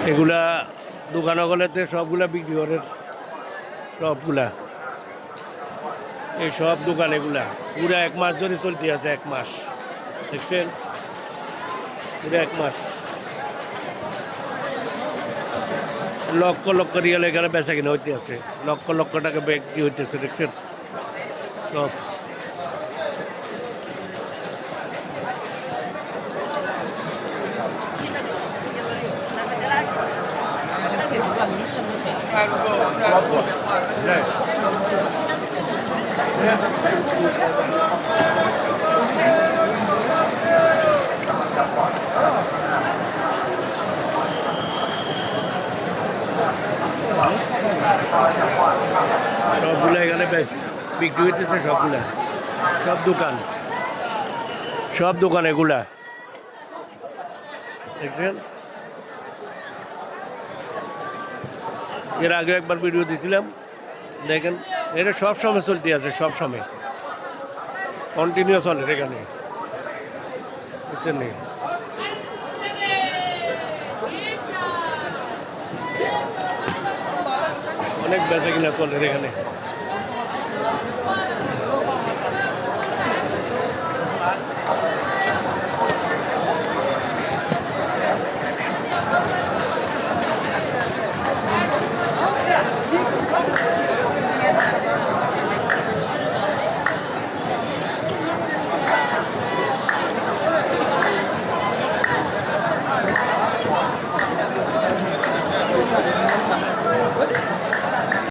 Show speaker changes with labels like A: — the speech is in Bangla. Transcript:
A: এগুলা দোকানগুলোতে সবগুলা বিক্রি করে, সবগুলা এই সব দোকান এগুলা পুরা 1 মাস ধরে চলতে আছে। 1 মাস দেখছেন, পুরা 1 মাস লক্ষ লক্ষ রিয়াল এখানে বেচা কিনা হইতে আছে, লক্ষ লক্ষ টাকা বিক্রি হইতেছে। দেখছেন সব সবগুলা এখানে বিক্রি হইতেছে, সবগুলা সব দোকান, সব দোকান এগুলা দেখছেন। এর আগে একবার ভিডিও দিয়েছিলাম, দেখেন এটা সব সময় চলতে আছে, সব সময় কন্টিনিউ চলে এখানে, বুঝছেন নি? অনেক বেচা কিনা চলে এখানে।